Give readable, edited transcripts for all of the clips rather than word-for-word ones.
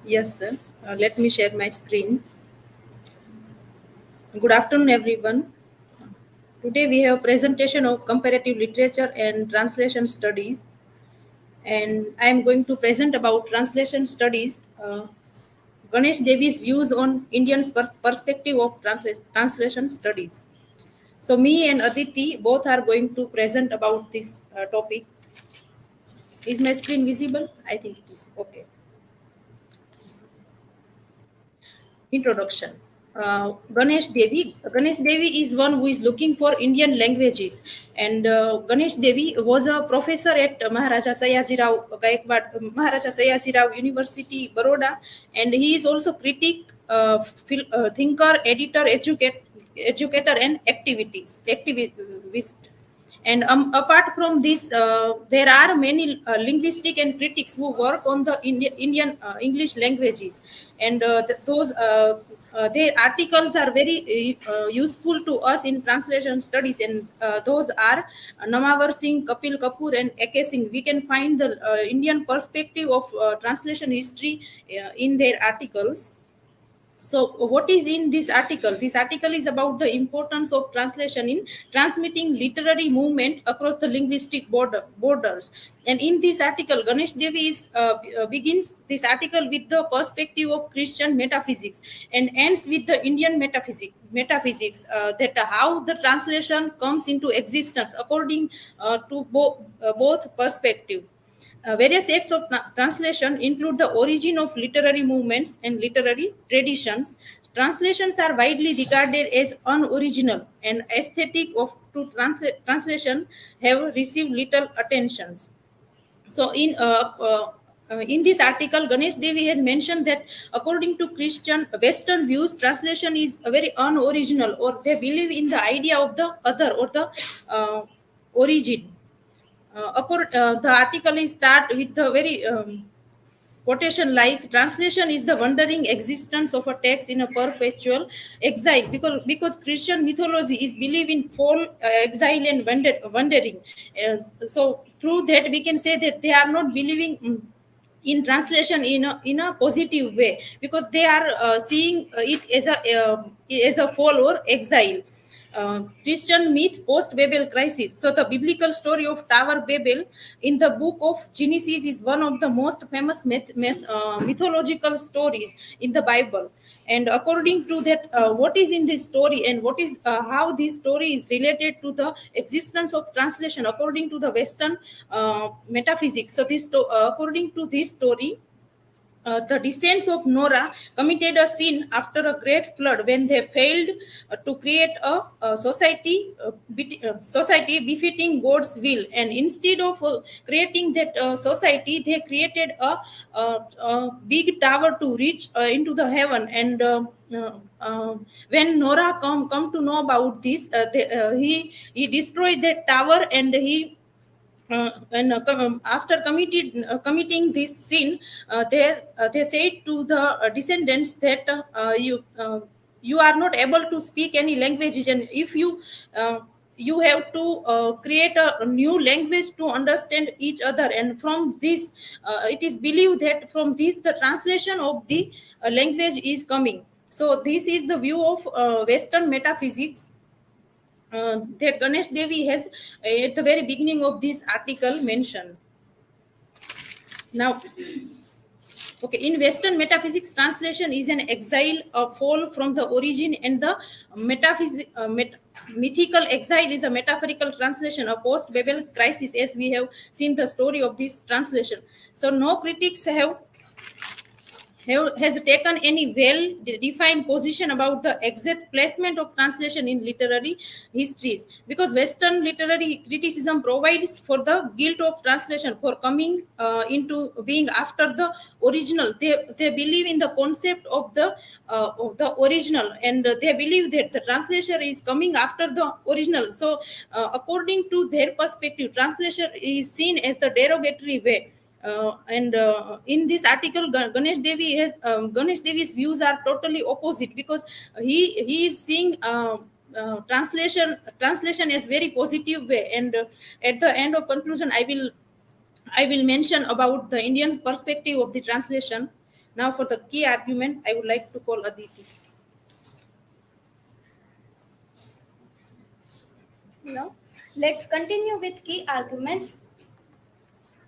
Yes, sir. Let me share my screen. Good afternoon, everyone. Today we have presentation of comparative literature and translation studies, and I am going to present about translation studies. Ganesh Devi's views on Indian perspective of translation studies. So me and Aditi both are going to present about this topic. Is my screen visible? I think it is. Okay. Introduction. Ganesh Devi is one who is looking for Indian languages, and Ganesh Devi was a professor at Maharaja Sayaji Rao University, Baroda, and he is also critic, thinker, editor, educator, and activist. And apart from this, there are many linguistic and critics who work on the Indian English languages, and those their articles are very useful to us in translation studies. And those are Namavar Singh, Kapil Kapoor, and Eke Singh. We can find the Indian perspective of translation history in their articles. So what is in this article? This article is about the importance of translation in transmitting literary movement across the linguistic borders. And in this article, Ganesh Devi begins this article with the perspective of Christian metaphysics and ends with the Indian metaphysics, that how the translation comes into existence according to both perspective. Various acts of translation include the origin of literary movements and literary traditions. Translations are widely regarded as unoriginal, and aesthetic of translation have received little attentions. So, in this article, Ganesh Devi has mentioned that according to Christian Western views, translation is a very unoriginal, or they believe in the idea of the other or the origin. The article is start with the very quotation like translation is the wandering existence of a text in a perpetual exile, because Christian mythology is believe in fall, exile, and wandering. So through that we can say that they are not believing in translation in a positive way, because they are seeing it as a fall or exile. Christian myth post Babel crisis. So, the biblical story of Tower Babel in the book of Genesis is one of the most famous mythological stories in the Bible. And according to that, what is in this story and what is how this story is related to the existence of translation according to the Western metaphysics. So, according to this story, the descendants of Noah committed a sin after a great flood when they failed to create a society befitting God's will, and instead of creating that society, they created a big tower to reach into the heaven. And when Noah come to know about this, he destroyed that tower, and after committing this sin, they said to the descendants that you are not able to speak any languages, and if you have to create a new language to understand each other. And from this, it is believed that from this the translation of the language is coming. So this is the view of Western metaphysics that Ganesh Devi has at the very beginning of this article mentioned. Now, okay, in Western metaphysics, translation is an exile, a fall from the origin, and the mythical exile is a metaphorical translation, a post Babel crisis, as we have seen the story of this translation. So, no critics has taken any well defined position about the exact placement of translation in literary histories, because Western literary criticism provides for the guilt of translation for coming into being after the original. They believe in the concept of the original, and they believe that the translation is coming after the original. So according to their perspective, translation is seen as the derogatory way. And in this article, Ganesh Devi's views are totally opposite, because he is seeing translation as very positive way. And at the end of conclusion, I will mention about the Indian perspective of the translation. Now, for the key argument, I would like to call Aditi. Now, let's continue with key arguments.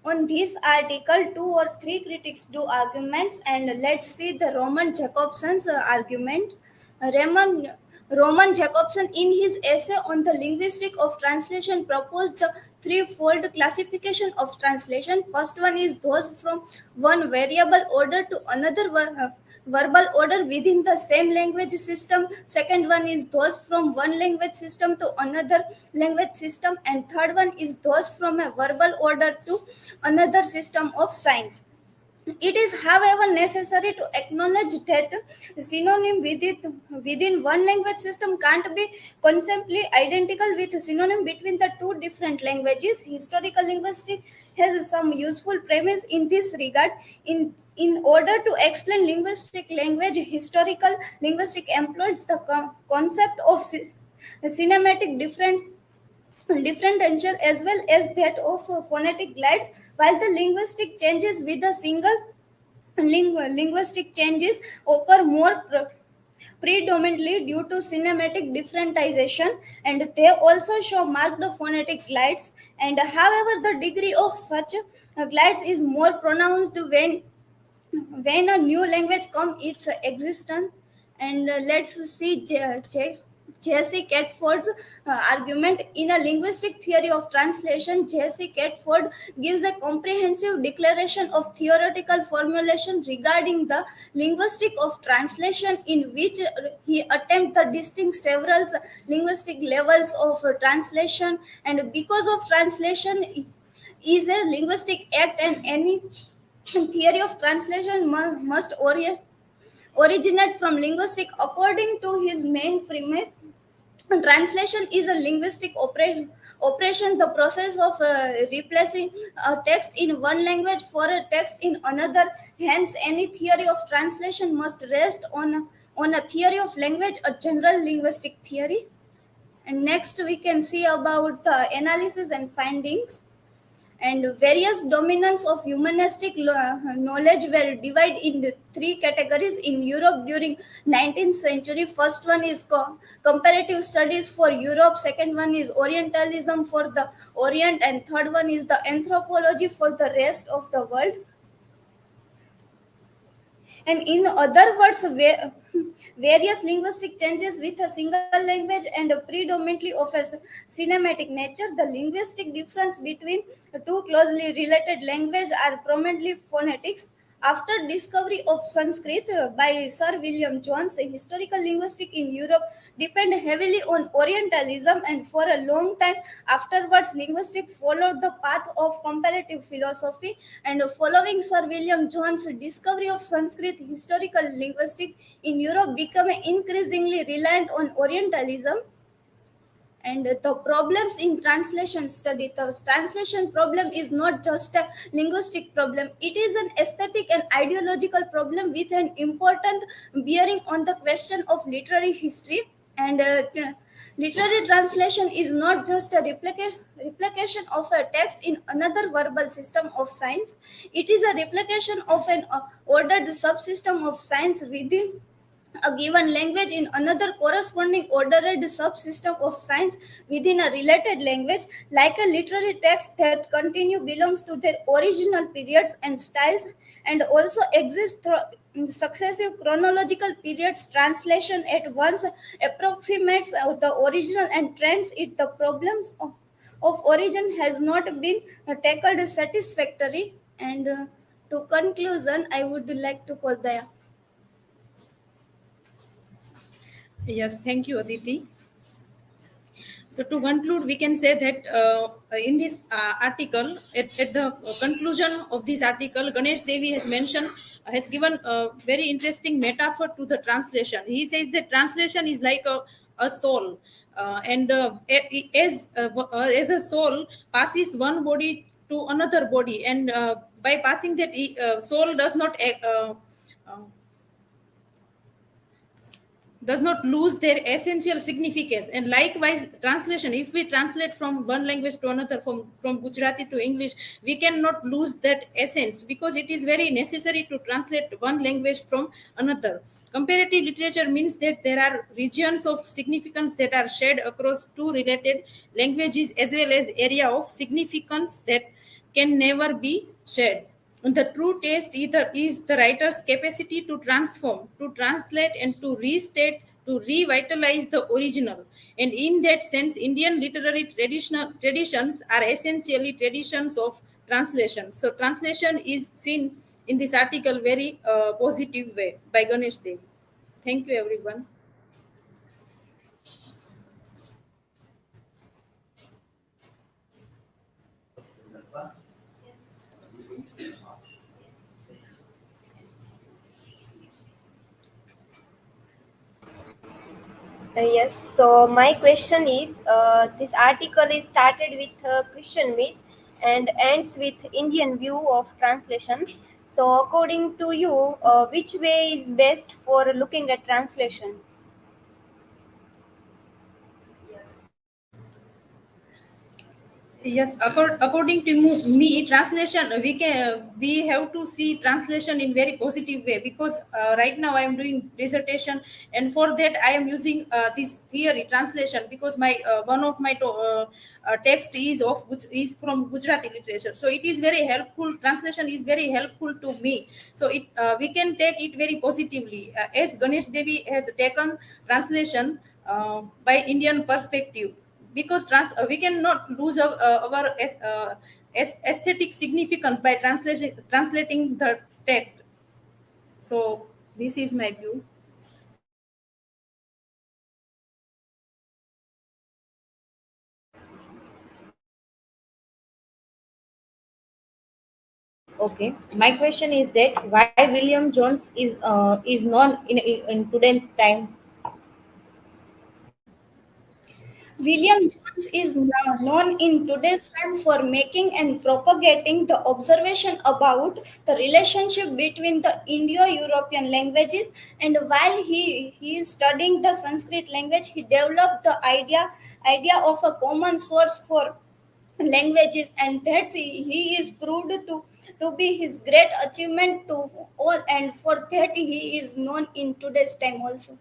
On this article, two or three critics do arguments, and let's see the Roman Jacobson's argument. Roman, Roman Jacobson, in his essay on the linguistic of translation, proposed the threefold classification of translation. First one is those from one variable order to another verbal order within the same language system. Second one is those from one language system to another language system, and third one is those from a verbal order to another system of signs. It is, however, necessary to acknowledge that synonym within one language system can't be conceptually identical with synonym between the two different languages. Historical linguistics has some useful premise in this regard. In order to explain linguistic language, historical linguistics employs the concept of cinematic differential as well as that of phonetic glides, while the linguistic changes with a single linguistic changes occur more predominantly due to cinematic differentization, and they also show marked phonetic glides. And however, the degree of such glides is more pronounced when a new language comes its existence. And let's see Jesse Catford's argument. In a linguistic theory of translation, Jesse Catford gives a comprehensive declaration of theoretical formulation regarding the linguistic of translation, in which he attempts to distinct several linguistic levels of translation. And because of translation is a linguistic act, and any theory of translation must originate from linguistic. According to his main premise, translation is a linguistic operation, the process of replacing a text in one language for a text in another. Hence, any theory of translation must rest on a theory of language, a general linguistic theory. And next, we can see about the analysis and findings. And various dominants of humanistic knowledge were divided into three categories in Europe during 19th century. First one is comparative studies for Europe, second one is orientalism for the Orient, and third one is the anthropology for the rest of the world. And in other words, various linguistic changes with a single language and predominantly of a cinematic nature. The linguistic difference between two closely related languages are prominently phonetics. After discovery of Sanskrit by Sir William Jones, historical linguistics in Europe depend heavily on Orientalism, and for a long time afterwards, linguistics followed the path of comparative philosophy. And following Sir William Jones' discovery of Sanskrit, historical linguistics in Europe became increasingly reliant on Orientalism. And the problems in translation study, the translation problem is not just a linguistic problem, it is an aesthetic and ideological problem with an important bearing on the question of literary history. And literary translation is not just a replication of a text in another verbal system of signs, it is a replication of an ordered subsystem of signs within a given language in another corresponding ordered subsystem of signs within a related language. Like a literary text that continue belongs to their original periods and styles, and also exist through successive chronological periods. Translation at once approximates the original and trends it. The problems of origin has not been tackled satisfactory. And to conclusion, I would like to call the. Yes, thank you, Aditi. So to conclude, we can say that in this article, at the conclusion of this article, Ganesh Devi has mentioned, has given a very interesting metaphor to the translation. He says that translation is like a soul, and as a soul passes one body to another body, and by passing that, soul does not uh, does not lose their essential significance. And likewise, translation, if we translate from one language to another, from Gujarati to English, we cannot lose that essence, because it is very necessary to translate one language from another. Comparative literature means that there are regions of significance that are shared across two related languages, as well as area of significance that can never be shared. The true taste either is the writer's capacity to transform, to translate, and to restate, to revitalize the original. And in that sense, Indian literary traditional traditions are essentially traditions of translation. So translation is seen in this article very positive way by Ganesh Dev. Thank you, everyone. Yes, so my question is this article is started with Christian myth and ends with Indian view of translation. So, according to you, which way is best for looking at translation? Yes, according to me, translation, we have to see translation in very positive way, because right now I am doing dissertation, and for that I am using this theory translation, because my one of my text is of which is from Gujarati literature, so it is very helpful. Translation is very helpful to me, so it we can take it very positively, as Ganesh Devi has taken translation by Indian perspective, because we cannot lose our aesthetic significance by translating the text. So this is my view. Okay, my question is that why William Jones is known in today's time. William Jones is now known in today's time for making and propagating the observation about the relationship between the Indo-European languages. And while he is studying the Sanskrit language, he developed the idea of a common source for languages, and that he is proved to be his great achievement to all, and for that he is known in today's time also.